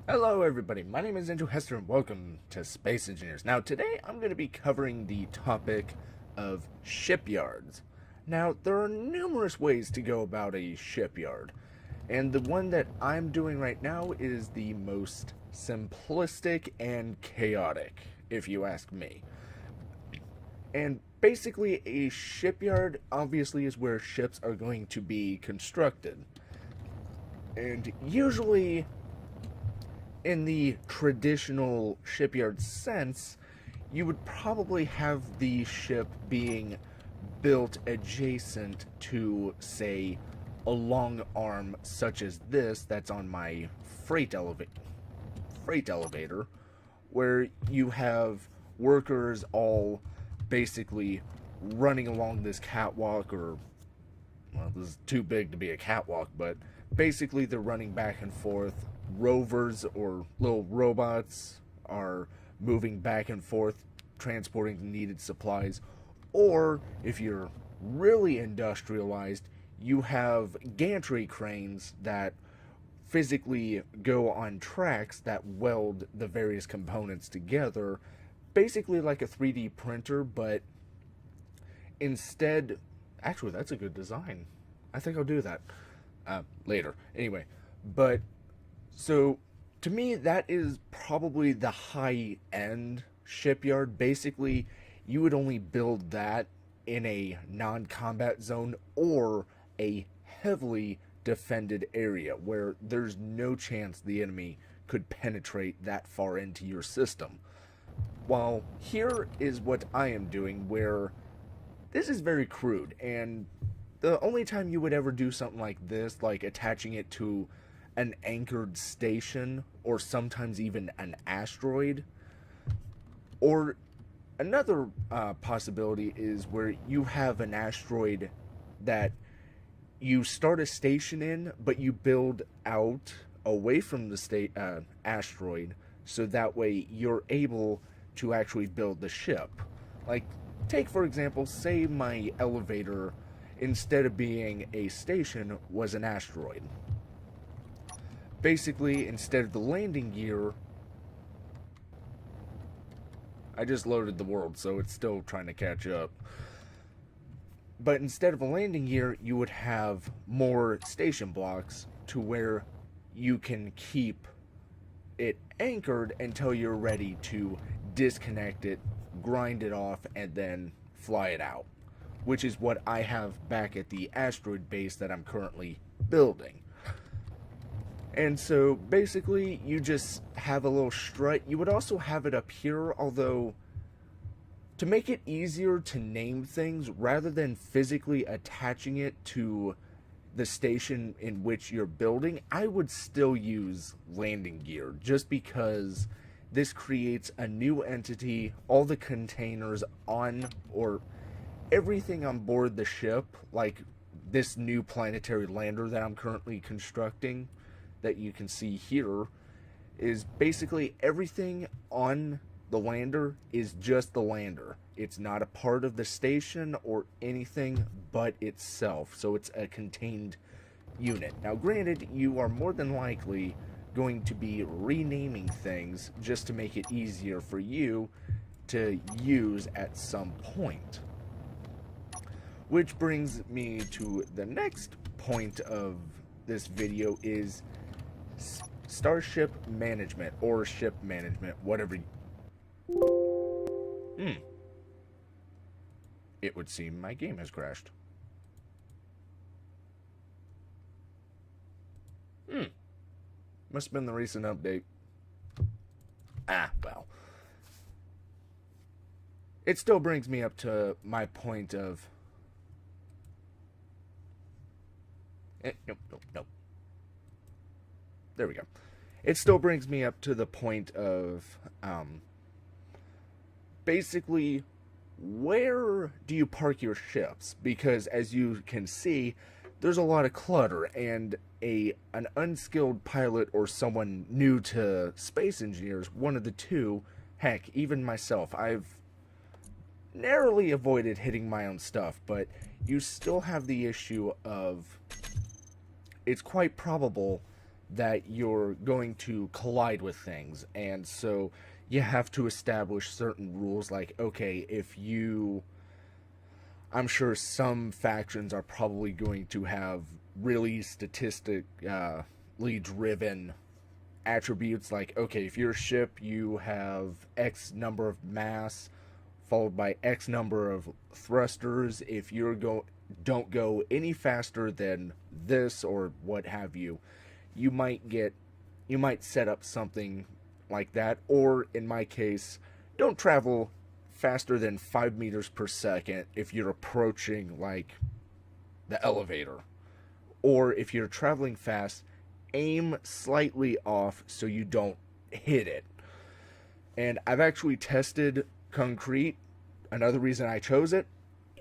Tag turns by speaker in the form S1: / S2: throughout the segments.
S1: Hello everybody, my name is Andrew Hester and welcome to Space Engineers. Now today I'm going to be covering the topic of shipyards. Now there are numerous ways to go about a shipyard, and the one that I'm doing right now is the most simplistic and chaotic, if you ask me. And basically a shipyard obviously is where ships are going to be constructed. And usually in the traditional shipyard sense, you would probably have the ship being built adjacent to, say, a long arm such as this that's on my freight elevator, where you have workers all basically running along this catwalk, or well, this is too big to be a catwalk, but basically they're running back and forth. Rovers or little robots are moving back and forth, transporting needed supplies. Or if you're really industrialized, you have gantry cranes that physically go on tracks that weld the various components together, basically like a 3D printer, but instead, actually, that's a good design. I think I'll do that later. Anyway, but so to me, that is probably the high end shipyard. Basically, you would only build that in a non combat zone or a heavily defended area where there's no chance the enemy could penetrate that far into your system. While here is what I am doing, where this is very crude, and the only time you would ever do something like this, like attaching it to an anchored station or sometimes even an asteroid, or another possibility is where you have an asteroid that you start a station in, but you build out away from the asteroid, so that way you're able to actually build the ship. Like, take for example, say my elevator, instead of being a station, was an asteroid. Basically, instead of the landing gear, I just loaded the world, so it's still trying to catch up. But instead of a landing gear, you would have more station blocks to where you can keep it anchored until you're ready to disconnect it, grind it off, and then fly it out, which is what I have back at the asteroid base that I'm currently building. And so basically you just have a little strut. You would also have it up here, although to make it easier to name things rather than physically attaching it to the station in which you're building, I would still use landing gear, just because this creates a new entity. All the containers on, or everything on board the ship, like this new planetary lander that I'm currently constructing, that you can see here, is basically everything on the lander is just the lander. It's not a part of the station or anything but itself, so it's a contained unit. Now granted, you are more than likely going to be renaming things just to make it easier for you to use at some point. Which brings me to the next point of this video, is starship management, or ship management, whatever. It would seem my game has crashed. Must have been the recent update. Well. It still brings me up to my point of... Nope. There we go. It still brings me up to the point of, basically, where do you park your ships? Because as you can see, there's a lot of clutter, and an unskilled pilot or someone new to Space Engineers, one of the two, heck, even myself, I've narrowly avoided hitting my own stuff, but you still have the issue of, it's quite probable that you're going to collide with things. And so you have to establish certain rules, like, okay, if you, I'm sure some factions are probably going to have really statistically driven attributes, like, okay, if you're a ship, you have X number of mass followed by X number of thrusters. If don't go any faster than this or what have you, you might set up something like that. Or in my case, don't travel faster than 5 meters per second if you're approaching like the elevator. Or if you're traveling fast, aim slightly off so you don't hit it. And I've actually tested concrete. Another reason I chose it,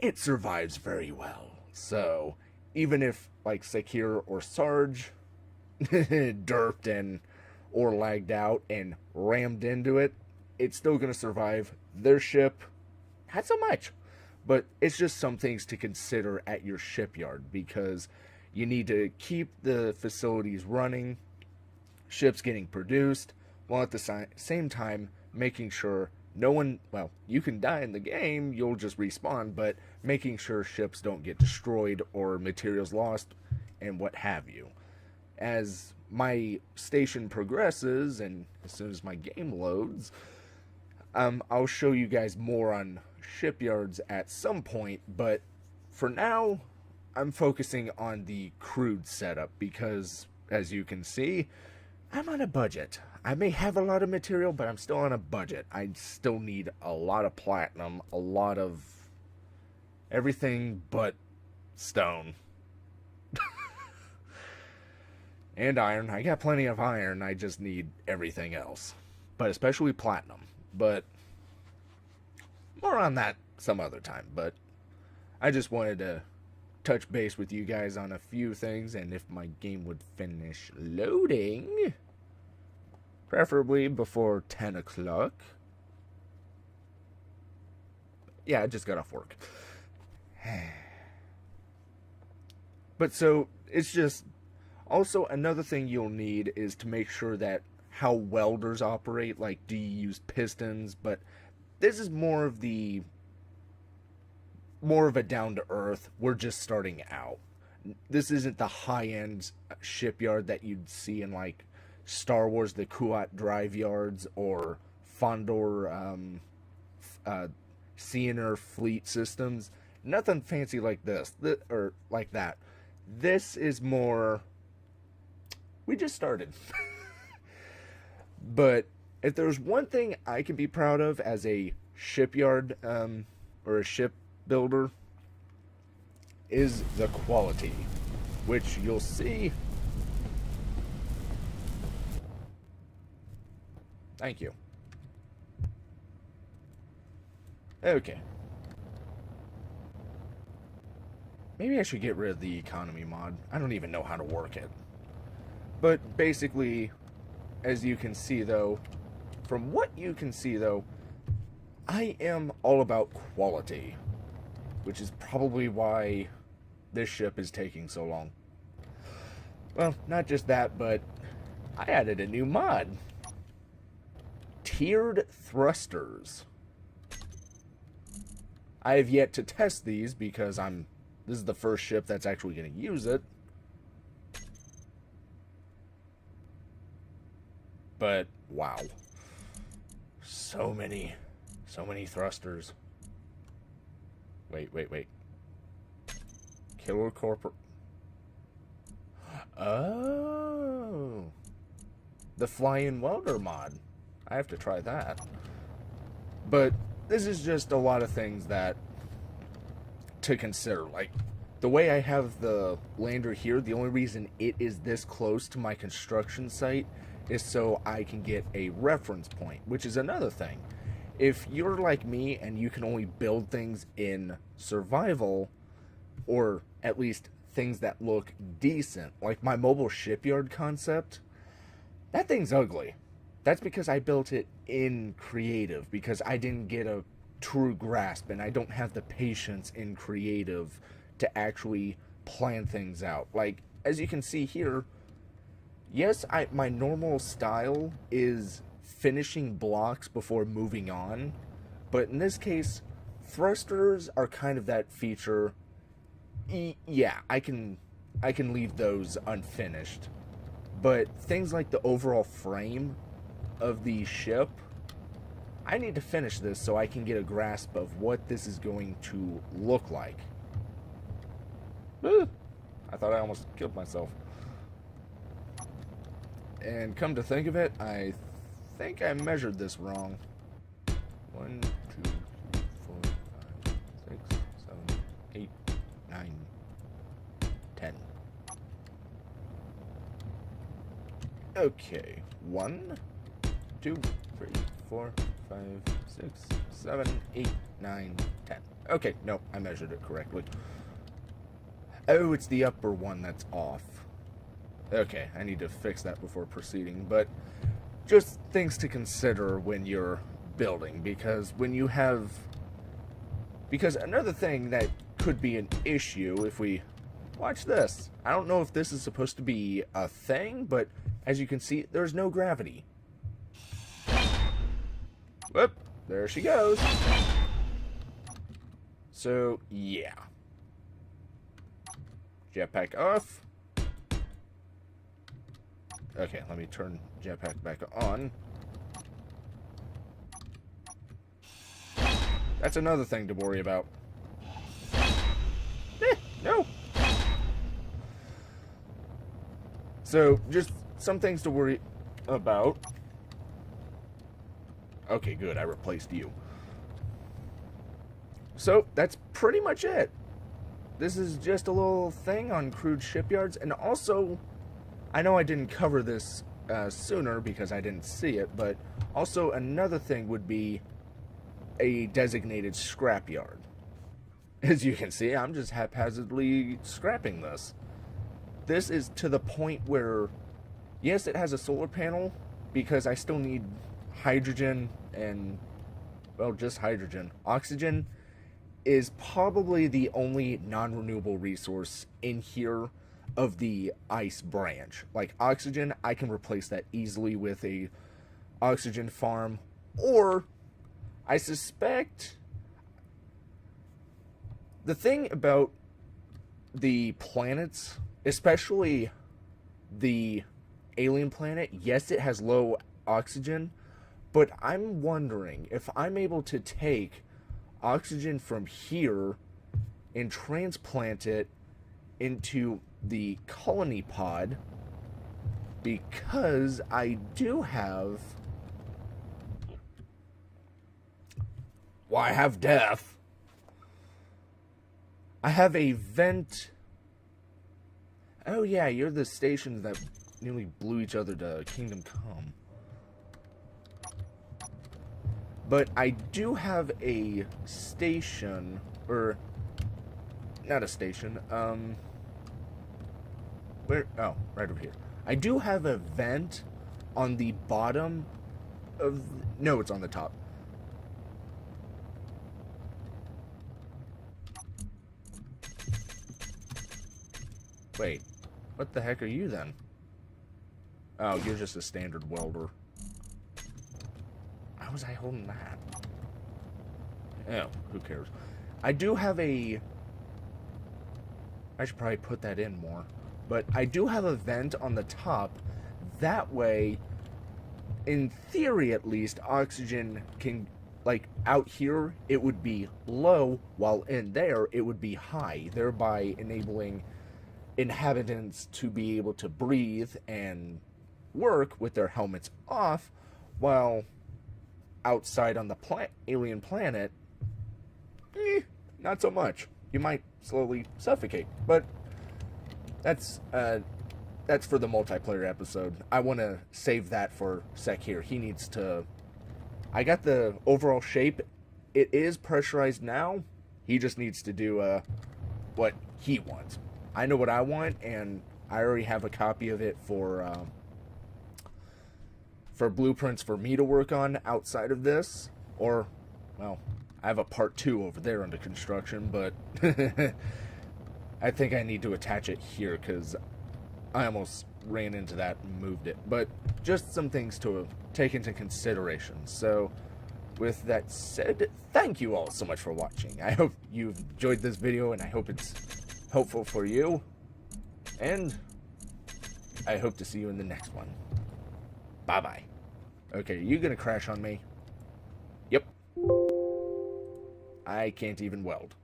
S1: it survives very well. So even if like Secure or Sarge derped and or lagged out and rammed into it, it's still going to survive. Their ship, not so much. But it's just some things to consider at your shipyard, because you need to keep the facilities running, ships getting produced, while at the same time making sure no one, well, you can die in the game, you'll just respawn, but making sure ships don't get destroyed or materials lost and what have you. As my station progresses, and as soon as my game loads, I'll show you guys more on shipyards at some point, but for now, I'm focusing on the crude setup because, as you can see, I'm on a budget. I may have a lot of material, but I'm still on a budget. I still need a lot of platinum, a lot of everything but stone. And iron. I got plenty of iron, I just need everything else. But especially platinum. But more on that some other time. But I just wanted to touch base with you guys on a few things, and if my game would finish loading, preferably before 10 o'clock. Yeah, I just got off work. But so, it's just, also another thing you'll need is to make sure that how welders operate, like, do you use pistons? But this is more of a down-to-earth, we're just starting out. This isn't the high-end shipyard that you'd see in, like, Star Wars, the Kuat Drive Yards, or Fondor, Siener Fleet Systems. Nothing fancy like this, or like that. This is more, we just started. But if there's one thing I can be proud of as a shipyard, or a ship builder, is the quality, which you'll see. Thank you. Okay. Maybe I should get rid of the economy mod. I don't even know how to work it. But basically, as you can see though, from what you can see though, I am all about quality, which is probably why this ship is taking so long. Well, not just that, but I added a new mod. Tiered thrusters. I have yet to test these because this is the first ship that's actually going to use it. But wow. So many thrusters. Wait. Killer Corporate. Oh. The Flying Welder mod. I have to try that. But this is just a lot of things that to consider. Like, the way I have the lander here, the only reason it is this close to my construction site is so I can get a reference point, which is another thing. If you're like me and you can only build things in survival, or at least things that look decent, like my mobile shipyard concept, that thing's ugly. That's because I built it in creative, because I didn't get a true grasp, and I don't have the patience in creative to actually plan things out. Like, as you can see here, yes, my normal style is finishing blocks before moving on, but in this case, thrusters are kind of that feature. Yeah, I can leave those unfinished, but things like the overall frame of the ship, I need to finish this so I can get a grasp of what this is going to look like. I thought I almost killed myself. And come to think of it, I think I measured this wrong. 1, 2, 3, 4, 5, 6, 7, 8, 9, 10. Okay. 1, 2, 3, 4, 5, 6, 7, 8, 9, 10. Okay, no, I measured it correctly. Oh, it's the upper one that's off. Okay, I need to fix that before proceeding, but just things to consider when you're building, because another thing that could be an issue if we watch this. I don't know if this is supposed to be a thing, but as you can see, there's no gravity. Whoop, there she goes. So, yeah. Jetpack off. Okay, let me turn jetpack back on. That's another thing to worry about. No. So, just some things to worry about. Okay, good, I replaced you. So, that's pretty much it. This is just a little thing on crewed shipyards, and also, I know I didn't cover this sooner because I didn't see it, but also another thing would be a designated scrapyard. As you can see, I'm just haphazardly scrapping this. This is to the point where, yes, it has a solar panel, because I still need hydrogen and, well, just hydrogen. Oxygen is probably the only non-renewable resource in here of the ice branch. Like oxygen, I can replace that easily with a oxygen farm, or I suspect the thing about the planets, especially the alien planet, yes, it has low oxygen, but I'm wondering if I'm able to take oxygen from here and transplant it into the colony pod, because I do have, well, I have death. I have a vent. Oh yeah, you're the stations that nearly blew each other to Kingdom Come. But I do have a station, or not a station, where, oh, right over here. I do have a vent on the bottom of, no, it's on the top. Wait, what the heck are you then? Oh, you're just a standard welder. How was I holding that? Oh, who cares? I do have a, I should probably put that in more, but I do have a vent on the top. That way, in theory at least, oxygen can, like, out here, it would be low, while in there, it would be high, thereby enabling inhabitants to be able to breathe and work with their helmets off, while outside on the alien planet, not so much. You might slowly suffocate, but that's for the multiplayer episode. I want to save that for Sec here. He needs to, I got the overall shape. It is pressurized now. He just needs to do what he wants. I know what I want, and I already have a copy of it for blueprints for me to work on outside of this. Or, well, I have a part 2 over there under construction, but I think I need to attach it here because I almost ran into that and moved it. But just some things to take into consideration. So with that said, thank you all so much for watching. I hope you've enjoyed this video, and I hope it's helpful for you. And I hope to see you in the next one. Bye-bye. Okay, you gonna crash on me? Yep. I can't even weld.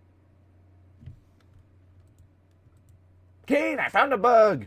S1: Kane, I found a bug!